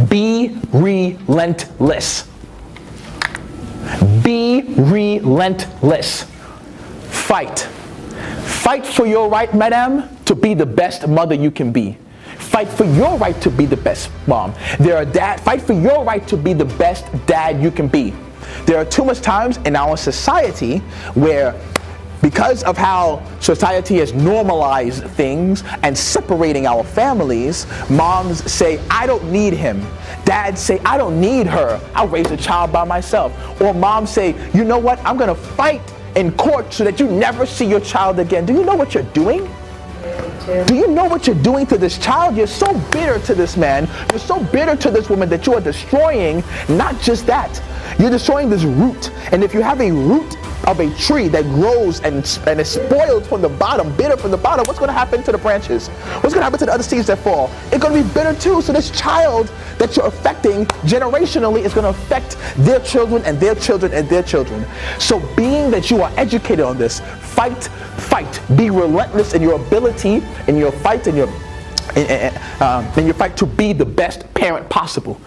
Be relentless. Be relentless. Fight. Fight for your right, madam, to be the best mother you can be. Fight for your right to be the best mom. Fight for your right to be the best dad you can be. There are too much times in our society where, because of how society has normalized things and separating our families, moms say, I don't need him. Dads say, I don't need her. I'll raise a child by myself. Or moms say, you know what? I'm going to fight in court so that you never see your child again. Do you know what you're doing? Do you know what you're doing to this child? You're so bitter to this man. You're so bitter to this woman that you are destroying not just that. You're destroying this root. And if you have a root of a tree that grows and is spoiled from the bottom, bitter from the bottom, what's going to happen to the branches? What's going to happen to the other seeds that fall? It's going to be bitter too. So this child that you're affecting generationally is going to affect their children and their children and their children. So being that you are educated on this, fight. Be relentless in your ability, in your fight, in your fight to be the best parent possible.